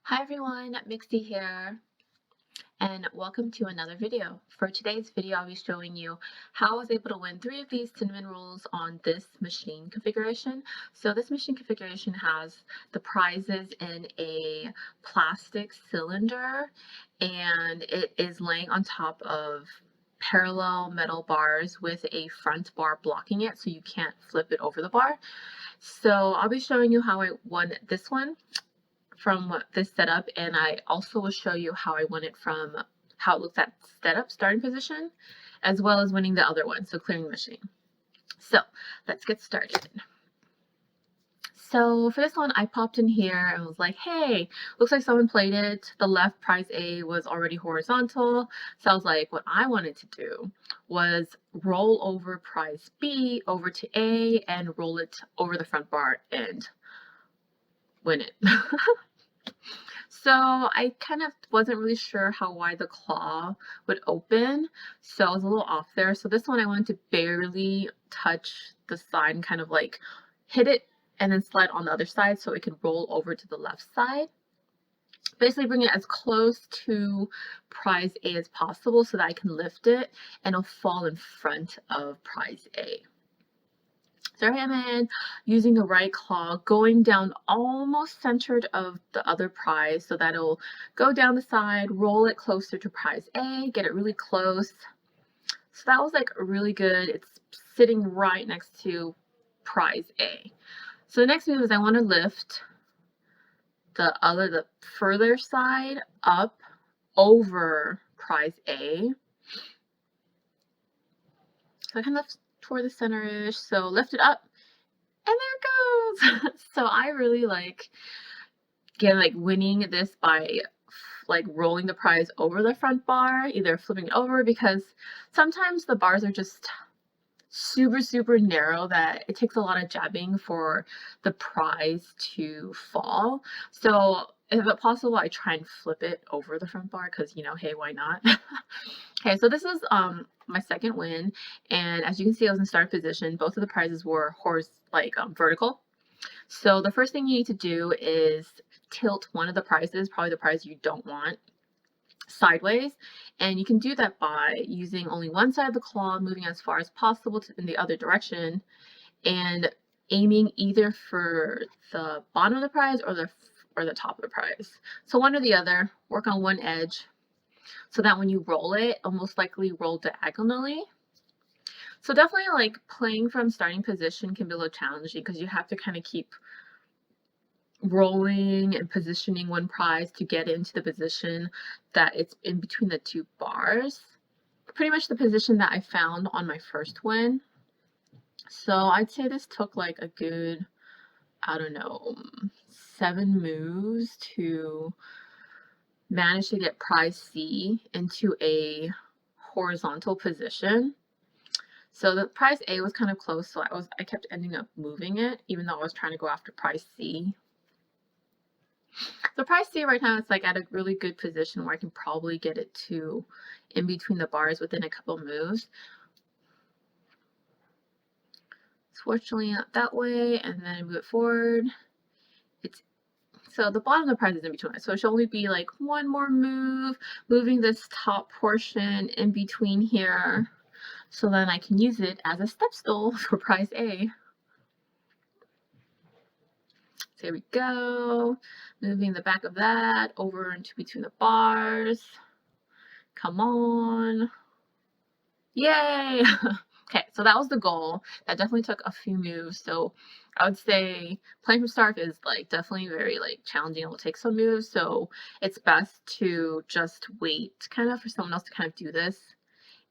Hi everyone, Mixie here, and welcome to another video. For today's video, I'll be showing you how I was able to win 3 of these cinnamon rolls on this machine configuration. So this machine configuration has the prizes in a plastic cylinder, and it is laying on top of parallel metal bars with a front bar blocking it so you can't flip it over the bar. So I'll be showing you how I won this one from this setup, and I also will show you how I won it from how it looks at setup starting position, as well as winning the other one, so clearing the machine. So let's get started. So for this one, I popped in here and was like, hey, looks like someone played it. The left prize A was already horizontal. So I was like, what I wanted to do was roll over prize B over to A and roll it over the front bar and win it. So I kind of wasn't really sure how wide the claw would open, so I was a little off there. So this one I wanted to barely touch the side and kind of like hit it and then slide on the other side so it could roll over to the left side. Basically bring it as close to prize A as possible so that I can lift it and it'll fall in front of prize A. So here I am in, using the right claw, going down almost centered of the other prize so that it'll go down the side, roll it closer to prize A, get it really close. So that was like really good. It's sitting right next to prize A. So the next move is I want to lift the further side up over prize A. So I kind of toward the center-ish, so lift it up, and there it goes. So I really like, again, like winning this by like rolling the prize over the front bar, either flipping it over, because sometimes the bars are just super narrow that it takes a lot of jabbing for the prize to fall. So if it's possible, I try and flip it over the front bar because, hey, why not? Okay, so this is my second win, and as you can see, I was in start position. Both of the prizes were vertical. So the first thing you need to do is tilt one of the prizes, probably the prize you don't want, sideways, and you can do that by using only one side of the claw, moving as far as possible in the other direction, and aiming either for the bottom of the prize or the top of the prize. So one or the other, work on one edge so that when you roll it, it'll most likely roll diagonally. So definitely like playing from starting position can be a little challenging because you have to kind of keep rolling and positioning one prize to get into the position that it's in between the two bars. Pretty much the position that I found on my first win. So I'd say this took like a good, I don't know, 7 moves to manage to get prize C into a horizontal position. So the prize A was kind of close, so I kept ending up moving it, even though I was trying to go after prize C. The prize C right now is like at a really good position where I can probably get it to in between the bars within a couple moves. Fortunately not that way, and then I move it forward. So the bottom of the prize is in between, so it should only be like one more move, moving this top portion in between here, so then I can use it as a step stool for prize A. So here we go, moving the back of that over into between the bars. Come on. Yay! Okay, so that was the goal. That definitely took a few moves. So I would say playing from start is like definitely very like challenging. It will take some moves. So it's best to just wait kind of for someone else to kind of do this.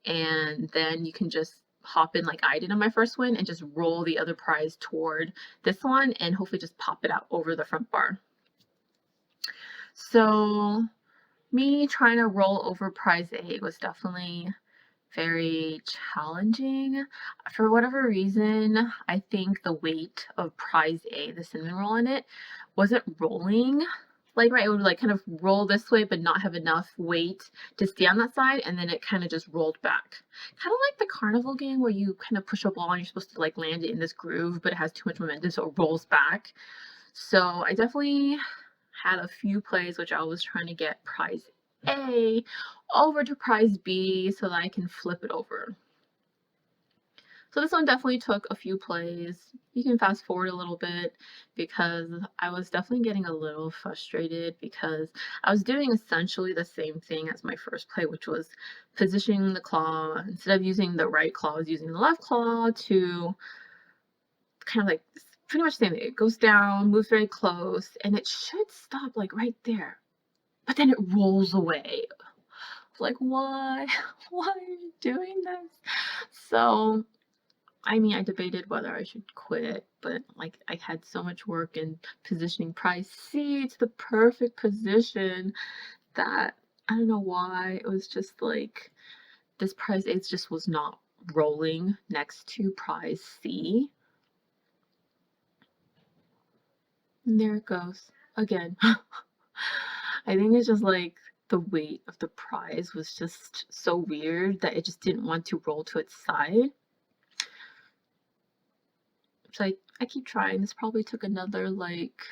And then you can just hop in like I did on my first win and just roll the other prize toward this one and hopefully just pop it out over the front bar. So me trying to roll over prize A was definitely very challenging. For whatever reason, I think the weight of prize A, the cinnamon roll in it, wasn't rolling. Like, right, it would like kind of roll this way, but not have enough weight to stay on that side, and then it kind of just rolled back. Kind of like the carnival game where you kind of push a ball and you're supposed to like land it in this groove, but it has too much momentum, so it rolls back. So I definitely had a few plays which I was trying to get prize A over to prize B so that I can flip it over. So this one definitely took a few plays. You can fast forward a little bit because I was definitely getting a little frustrated because I was doing essentially the same thing as my first play, which was positioning the claw. Instead of using the right claw, I was using the left claw to kind of like pretty much the same thing. It goes down, moves very close, and it should stop like right there. But then it rolls away. Like, why? Why are you doing this? So I mean, I debated whether I should quit, but like I had so much work in positioning prize C to the perfect position that I don't know why. It was just like this prize A just was not rolling next to prize C. And there it goes again. I think it's just like the weight of the prize was just so weird that it just didn't want to roll to its side. So I keep trying. This probably took another like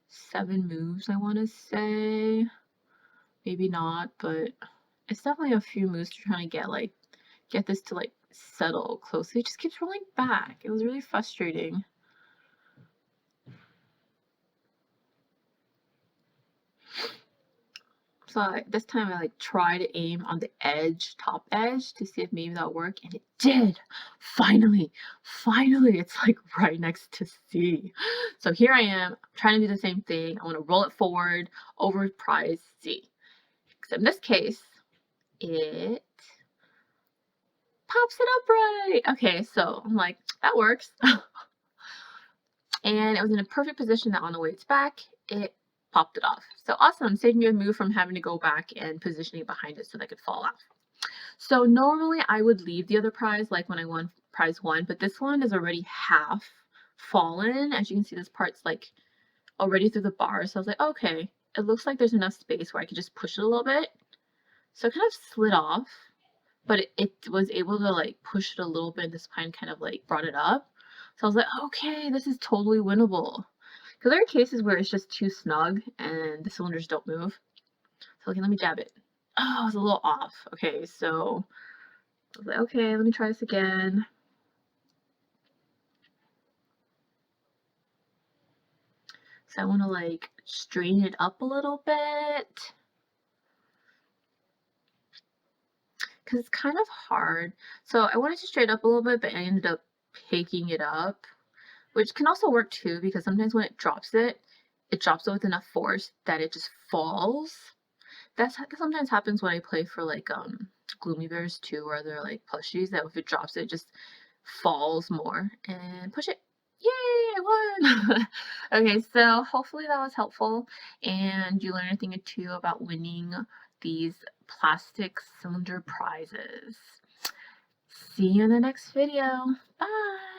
7 moves, I want to say. Maybe not, but it's definitely a few moves to trying to get this to like settle closely. It just keeps rolling back. It was really frustrating. So this time I like try to aim on the edge, top edge, to see if maybe that'll work, and it did. Finally, it's like right next to C. So here I am trying to do the same thing. I want to roll it forward over prize C. Except in this case, it pops it upright. Okay, so I'm like, that works. And it was in a perfect position that on the way it's back, it popped it off. So awesome, saving me a move from having to go back and positioning behind it so that it could fall off. So normally I would leave the other prize, like when I won prize 1, but this one is already half fallen. As you can see, this part's like already through the bar. So I was like, okay, it looks like there's enough space where I could just push it a little bit. So it kind of slid off, but it was able to like push it a little bit. This pine kind of like brought it up. So I was like, okay, this is totally winnable. Because there are cases where it's just too snug and the cylinders don't move. So okay, let me jab it. Oh, it was a little off. Okay, so I was like, okay, let me try this again. So I want to like strain it up a little bit. Because it's kind of hard. So I wanted to straighten up a little bit, but I ended up picking it up, which can also work too, because sometimes when it drops it with enough force that it just falls. That sometimes happens when I play for like Gloomy Bears too, where they're like plushies that if it drops it just falls more. And push it. Yay, I won! Okay, so hopefully that was helpful and you learned a thing or two about winning these plastic cylinder prizes. See you in the next video. Bye!